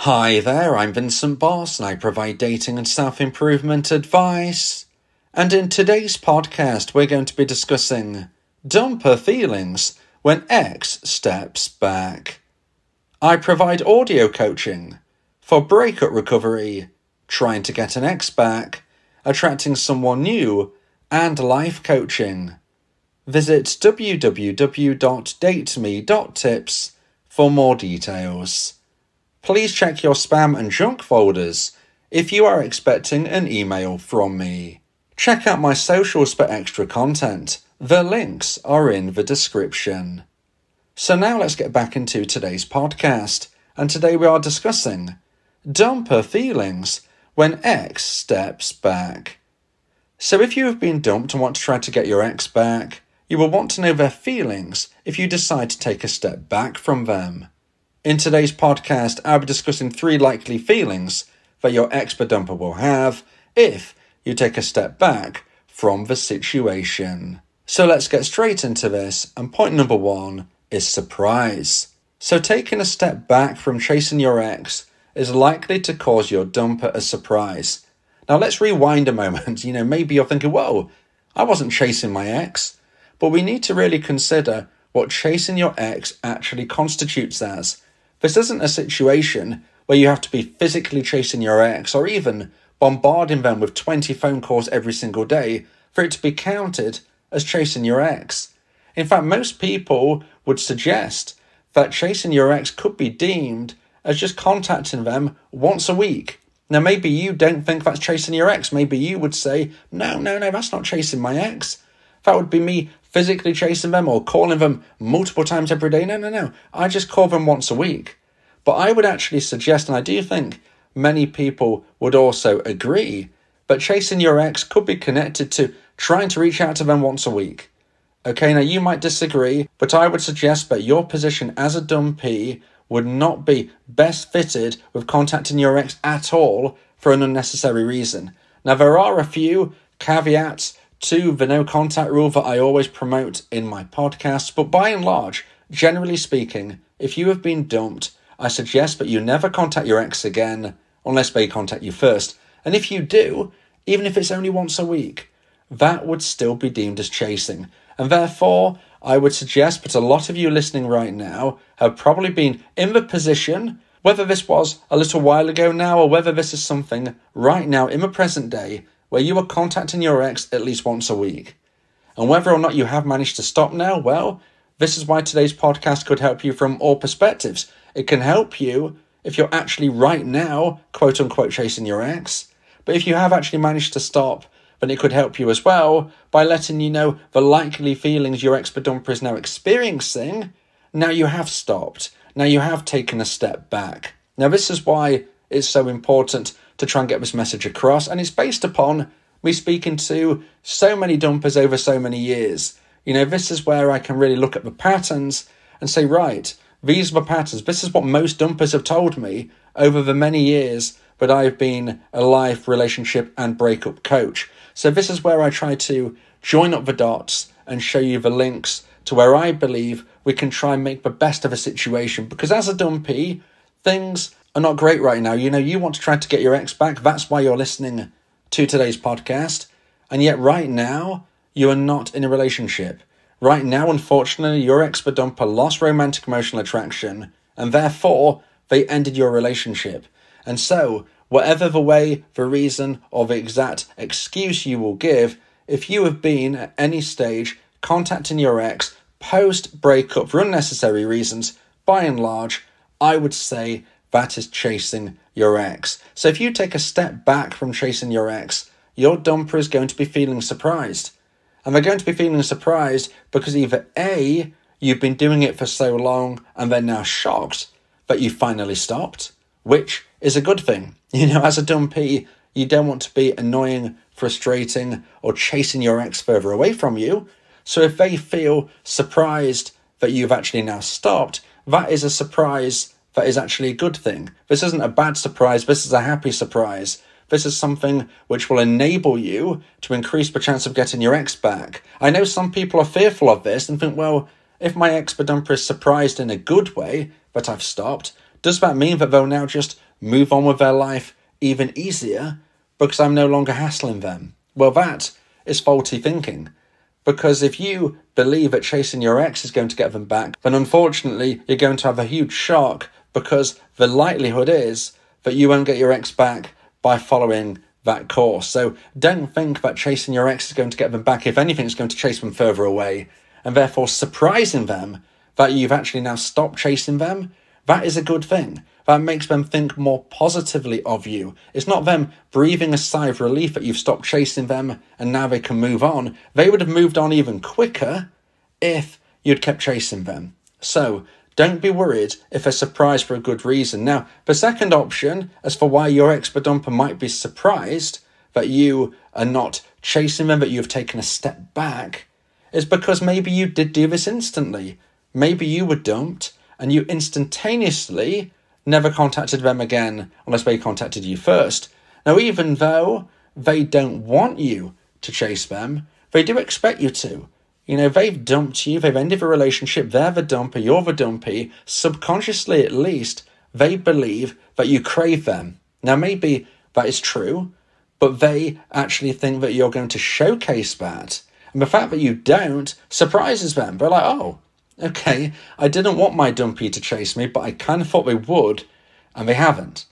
Hi there, I'm Vincent and I provide dating and self-improvement advice. And in today's podcast, we're going to be discussing dumper feelings when ex steps back. I provide audio coaching for breakup recovery, trying to get an ex back, attracting someone new, and life coaching. Visit www.dateme.tips for more details. Please check your spam and junk folders if you are expecting an email from me. Check out my socials for extra content. The links are in the description. So now let's get back into today's podcast. And today we are discussing dumper feelings when ex steps back. So if you have been dumped and want to try to get your ex back, you will want to know their feelings if you decide to take a step back from them. In today's podcast, I'll be discussing 3 likely feelings that your ex-dumper will have if you take a step back from the situation. So let's get straight into this, and point number 1 is surprise. So taking a step back from chasing your ex is likely to cause your dumper a surprise. Now let's rewind a moment. Maybe you're thinking, whoa, I wasn't chasing my ex. But we need to really consider what chasing your ex actually constitutes as. This isn't a situation where you have to be physically chasing your ex or even bombarding them with 20 phone calls every single day for it to be counted as chasing your ex. In fact, most people would suggest that chasing your ex could be deemed as just contacting them once a week. Now, maybe you don't think that's chasing your ex. Maybe you would say, no, that's not chasing my ex. That would be me physically chasing them or calling them multiple times every day. No. I just call them once a week. But I would actually suggest, and I do think many people would also agree, that chasing your ex could be connected to trying to reach out to them once a week. Okay, now you might disagree, but I would suggest that your position as a dumpee would not be best fitted with contacting your ex at all for an unnecessary reason. Now, there are a few caveats to the no contact rule that I always promote in my podcasts, but by and large, generally speaking, if you have been dumped, I suggest that you never contact your ex again unless they contact you first. And if you do, even if it's only once a week, that would still be deemed as chasing. And therefore, I would suggest that a lot of you listening right now have probably been in the position, whether this was a little while ago now or whether this is something right now in the present day, where you are contacting your ex at least once a week. And whether or not you have managed to stop now, well, this is why today's podcast could help you from all perspectives. It can help you if you're actually right now, quote unquote, chasing your ex. But if you have actually managed to stop, then it could help you as well by letting you know the likely feelings your ex-dumper is now experiencing. Now you have stopped. Now you have taken a step back. Now this is why it's so important to try and get this message across, and it's based upon me speaking to so many dumpers over so many years. This is where I can really look at the patterns and say, right, these are the patterns. This is what most dumpers have told me over the many years that I've been a life, relationship, and breakup coach. So this is where I try to join up the dots and show you the links to where I believe we can try and make the best of a situation. Because as a dumpee, things are not great right now. You want to try to get your ex back. That's why you're listening to today's podcast. And yet right now, you are not in a relationship. Right now, unfortunately, your ex-dumper lost romantic emotional attraction, and therefore, they ended your relationship. And so, whatever the way, the reason, or the exact excuse you will give, if you have been at any stage contacting your ex post-breakup for unnecessary reasons, by and large, I would say that is chasing your ex. So if you take a step back from chasing your ex, your dumper is going to be feeling surprised. And they're going to be feeling surprised because either A, you've been doing it for so long and they're now shocked that you finally stopped, which is a good thing. As a dumpee, you don't want to be annoying, frustrating, or chasing your ex further away from you. So if they feel surprised that you've actually now stopped, that is a surprise that is actually a good thing. This isn't a bad surprise, this is a happy surprise. This is something which will enable you to increase the chance of getting your ex back. I know some people are fearful of this and think, well, if my ex-dumper is surprised in a good way that I've stopped, does that mean that they'll now just move on with their life even easier because I'm no longer hassling them. Well, that is faulty thinking. Because if you believe that chasing your ex is going to get them back, then unfortunately you're going to have a huge shock, because the likelihood is that you won't get your ex back by following that course. So don't think that chasing your ex is going to get them back. If anything, it's going to chase them further away, and therefore surprising them that you've actually now stopped chasing them. That is a good thing. That makes them think more positively of you. It's not them breathing a sigh of relief that you've stopped chasing them and now they can move on. They would have moved on even quicker if you'd kept chasing them. So don't be worried if they're surprised for a good reason. Now, the second option, as for why your ex-dumper might be surprised that you are not chasing them, that you've taken a step back, is because maybe you did do this instantly. Maybe you were dumped and you instantaneously never contacted them again unless they contacted you first. Now, even though they don't want you to chase them, they do expect you to. You know, they've dumped you, they've ended the relationship, they're the dumper, you're the dumpee. Subconsciously, at least, they believe that you crave them. Now, maybe that is true, but they actually think that you're going to showcase that. And the fact that you don't surprises them. They're like, oh, okay, I didn't want my dumpee to chase me, but I kind of thought they would, and they haven't.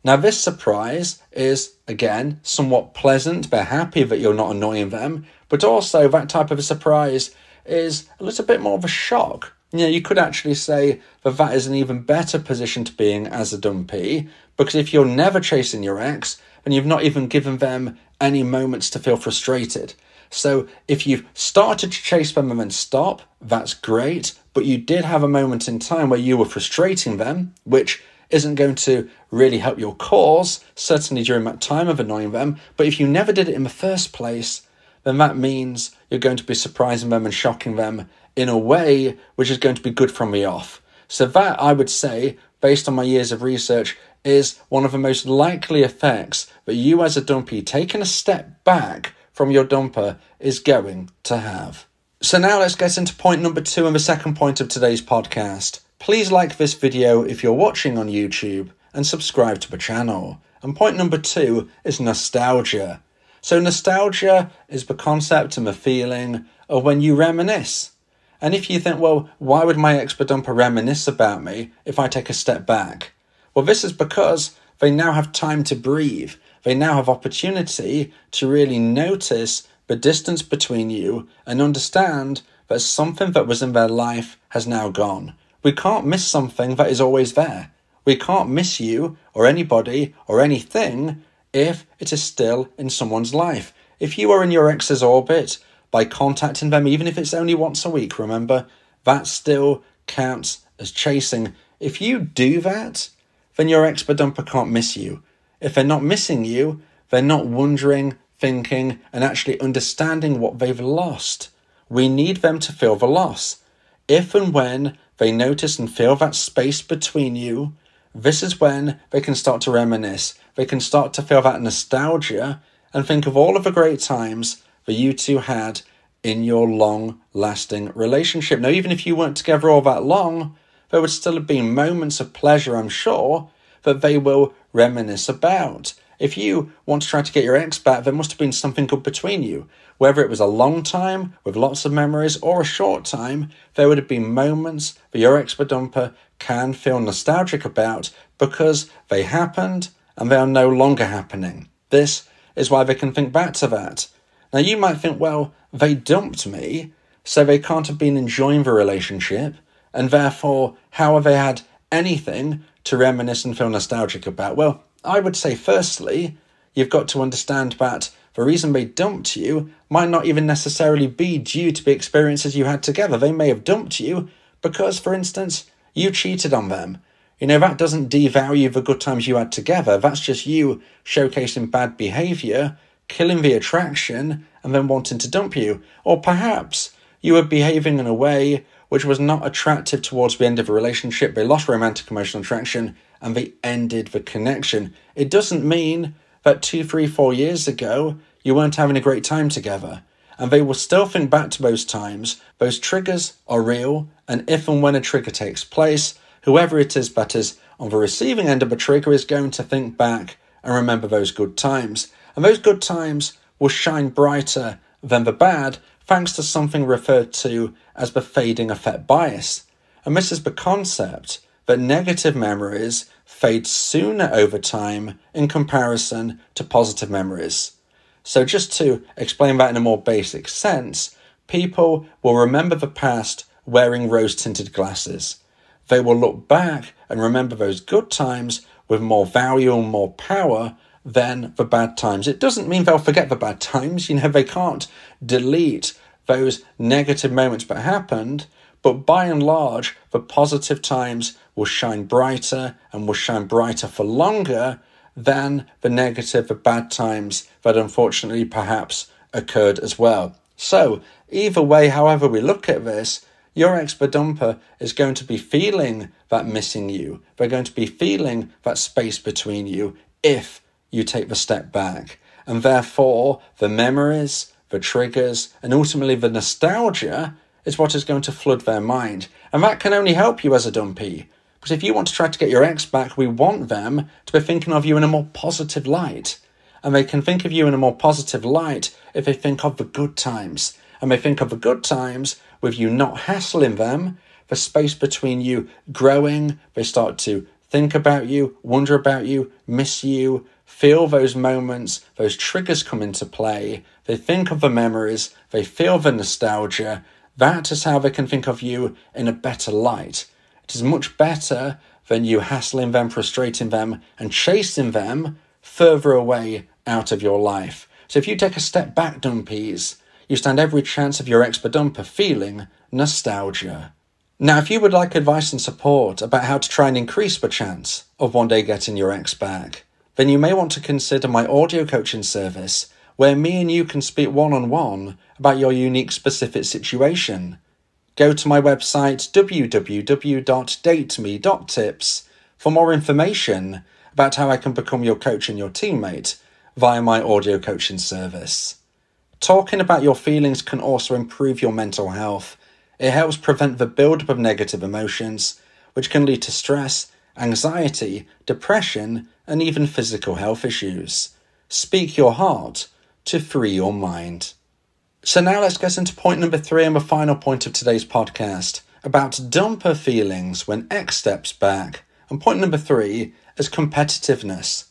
Now, this surprise is, again, somewhat pleasant. They're happy that you're not annoying them, but also that type of a surprise is a little bit more of a shock. You know, you could actually say that that is an even better position to be in as a dumpee, because if you're never chasing your ex, then you've not even given them any moments to feel frustrated. So if you've started to chase them and then stop, that's great, but you did have a moment in time where you were frustrating them, which isn't going to really help your cause, certainly during that time of annoying them. But if you never did it in the first place, then that means you're going to be surprising them and shocking them in a way which is going to be good from the off. So that, I would say, based on my years of research, is one of the most likely effects that you as a dumpee taking a step back from your dumper is going to have. So now let's get into point number 2 and the second point of today's podcast. Please like this video if you're watching on YouTube and subscribe to the channel. And point number 2 is nostalgia. So nostalgia is the concept and the feeling of when you reminisce. And if you think, well, why would my ex-dumper reminisce about me if I take a step back? Well, this is because they now have time to breathe. They now have opportunity to really notice the distance between you and understand that something that was in their life has now gone. We can't miss something that is always there. We can't miss you or anybody or anything if it is still in someone's life. If you are in your ex's orbit, by contacting them, even if it's only once a week, remember, that still counts as chasing. If you do that, then your ex-dumper can't miss you. If they're not missing you, they're not wondering, thinking, and actually understanding what they've lost. We need them to feel the loss. If and when they notice and feel that space between you, this is when they can start to reminisce. They can start to feel that nostalgia and think of all of the great times that you two had in your long-lasting relationship. Now, even if you weren't together all that long, there would still have been moments of pleasure, I'm sure, that they will reminisce about. If you want to try to get your ex back, there must have been something good between you. Whether it was a long time with lots of memories or a short time, there would have been moments that your ex-dumper can feel nostalgic about because they happened and they are no longer happening. This is why they can think back to that. Now, you might think, well, they dumped me, so they can't have been enjoying the relationship, and therefore, how have they had anything to reminisce and feel nostalgic about? Well, I would say, firstly, you've got to understand that the reason they dumped you might not even necessarily be due to the experiences you had together. They may have dumped you because, for instance, you cheated on them. You know, that doesn't devalue the good times you had together. That's just you showcasing bad behaviour, killing the attraction, and then wanting to dump you. Or perhaps you were behaving in a way which was not attractive towards the end of a relationship. They lost romantic emotional attraction and they ended the connection. It doesn't mean that 2, 3, 4 years ago you weren't having a great time together. And they will still think back to those times. Those triggers are real, and if and when a trigger takes place, whoever it is that is on the receiving end of a trigger is going to think back and remember those good times. And those good times will shine brighter than the bad, thanks to something referred to as the fading effect bias. And this is the concept that negative memories fade sooner over time in comparison to positive memories. So just to explain that in a more basic sense, people will remember the past wearing rose-tinted glasses. They will look back and remember those good times with more value and more power than the bad times. It doesn't mean they'll forget the bad times. They can't delete those negative moments that happened, but by and large, the positive times will shine brighter and will shine brighter for longer than the negative, the bad times that unfortunately perhaps occurred as well. So either way, however we look at this, your ex-dumper is going to be feeling that missing you. They're going to be feeling that space between you if you take the step back. And therefore, the memories, the triggers, and ultimately the nostalgia is what is going to flood their mind. And that can only help you as a dumpee. Because if you want to try to get your ex back, we want them to be thinking of you in a more positive light. And they can think of you in a more positive light if they think of the good times. And they think of the good times with you not hassling them, the space between you growing. They start to think about you, wonder about you, miss you, feel those moments, those triggers come into play. They think of the memories, they feel the nostalgia. That is how they can think of you in a better light. It is much better than you hassling them, frustrating them, and chasing them further away out of your life. So if you take a step back, dumpees, you stand every chance of your ex-dumper feeling nostalgia. Now, if you would like advice and support about how to try and increase the chance of one day getting your ex back, then you may want to consider my audio coaching service, where me and you can speak one-on-one about your unique specific situation. Go to my website www.dateme.tips for more information about how I can become your coach and your teammate via my audio coaching service. Talking about your feelings can also improve your mental health. It helps prevent the build-up of negative emotions, which can lead to stress, anxiety, depression, and even physical health issues. Speak your heart to free your mind. So now let's get into point number 3 and the final point of today's podcast about dumper feelings when ex steps back. And point number 3 is competitiveness.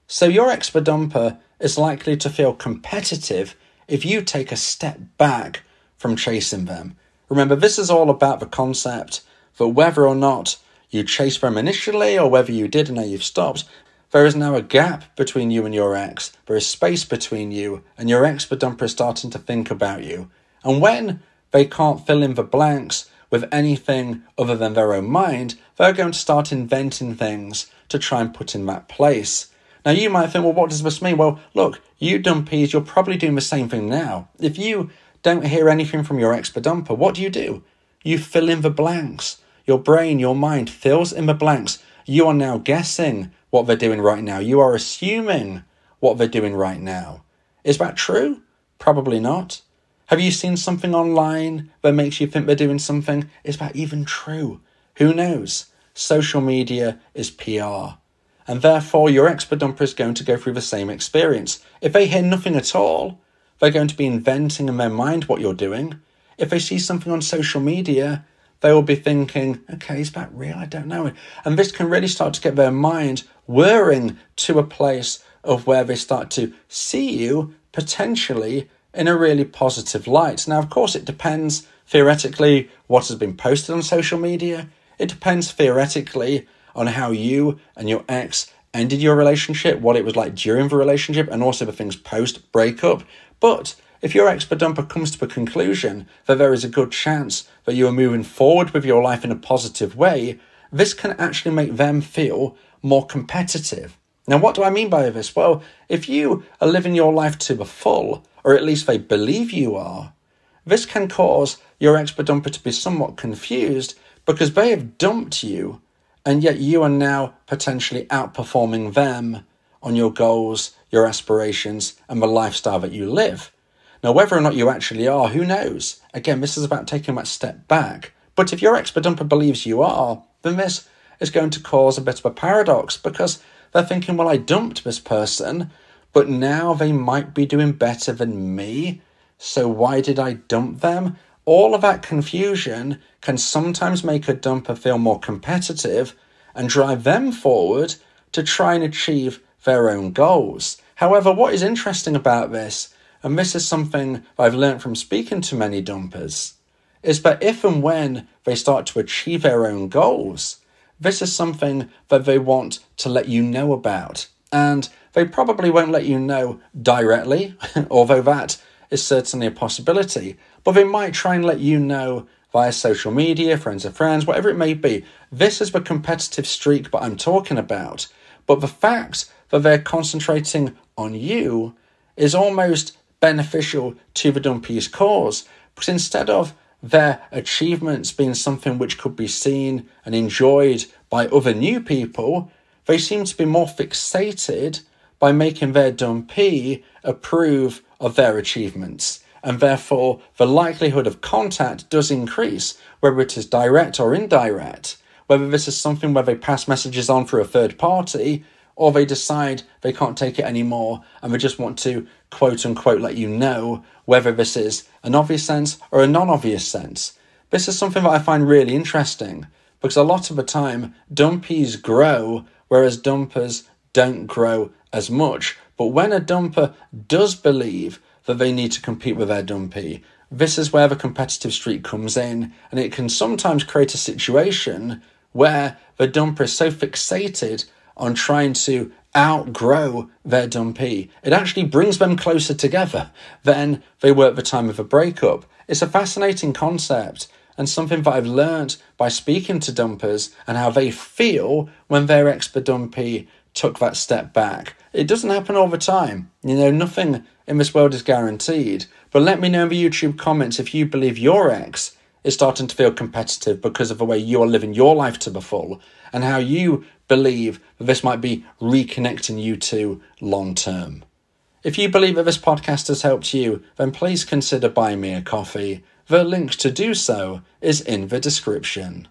So your ex-dumper is likely to feel competitive if you take a step back from chasing them. Remember, this is all about the concept that whether or not you chased them initially or whether you did and now you've stopped, there is now a gap between you and your ex. There is space between you, and your ex-dumper is starting to think about you. And when they can't fill in the blanks with anything other than their own mind, they're going to start inventing things to try and put in that place. Now, you might think, well, what does this mean? Well, look, you dumpees, you're probably doing the same thing now. If you don't hear anything from your ex-dumper, what do? You fill in the blanks. Your brain, your mind fills in the blanks. You are now guessing what they're doing right now. You are assuming what they're doing right now. Is that true? Probably not. Have you seen something online that makes you think they're doing something? Is that even true? Who knows? Social media is PR. And therefore, your ex-dumper is going to go through the same experience. If they hear nothing at all, they're going to be inventing in their mind what you're doing. If they see something on social media, they will be thinking, okay, is that real? I don't know. And this can really start to get their mind whirring to a place of where they start to see you potentially in a really positive light. Now, of course, it depends theoretically what has been posted on social media. It depends theoretically on how you and your ex ended your relationship, what it was like during the relationship, and also the things post-breakup. But if your ex-dumper comes to the conclusion that there is a good chance that you are moving forward with your life in a positive way, this can actually make them feel more competitive. Now, what do I mean by this? Well, if you are living your life to the full, or at least they believe you are, this can cause your ex-dumper to be somewhat confused because they have dumped you, and yet you are now potentially outperforming them on your goals, your aspirations, and the lifestyle that you live. Now, whether or not you actually are, who knows? Again, this is about taking that step back. But if your ex-dumper believes you are, then this is going to cause a bit of a paradox, because they're thinking, well, I dumped this person, but now they might be doing better than me, so why did I dump them? All of that confusion can sometimes make a dumper feel more competitive and drive them forward to try and achieve their own goals. However, what is interesting about this, and this is something I've learned from speaking to many dumpers, is that if and when they start to achieve their own goals, this is something that they want to let you know about. And they probably won't let you know directly, although that is certainly a possibility, but they might try and let you know via social media, friends of friends, whatever it may be. This is the competitive streak that I'm talking about. But the fact that they're concentrating on you is almost beneficial to the dumpee's cause, because instead of their achievements being something which could be seen and enjoyed by other new people, they seem to be more fixated by making their dumpee approve of their achievements. And therefore, the likelihood of contact does increase, whether it is direct or indirect, whether this is something where they pass messages on through a third party, or they decide they can't take it anymore and they just want to, quote unquote, let you know whether this is an obvious sense or a non-obvious sense. This is something that I find really interesting, because a lot of the time, dumpees grow, whereas dumpers don't grow as much. But when a dumper does believe that they need to compete with their dumpee, this is where the competitive streak comes in, and it can sometimes create a situation where the dumper is so fixated on trying to outgrow their dumpee, it actually brings them closer together than they were at the time of a breakup. It's a fascinating concept, and something that I've learned by speaking to dumpers and how they feel when their ex-dumpee took that step back. It doesn't happen all the time. Nothing in this world is guaranteed. But let me know in the YouTube comments if you believe your ex is starting to feel competitive because of the way you are living your life to the full, and how you believe that this might be reconnecting you two long term. If you believe that this podcast has helped you, then please consider buying me a coffee. The link to do so is in the description.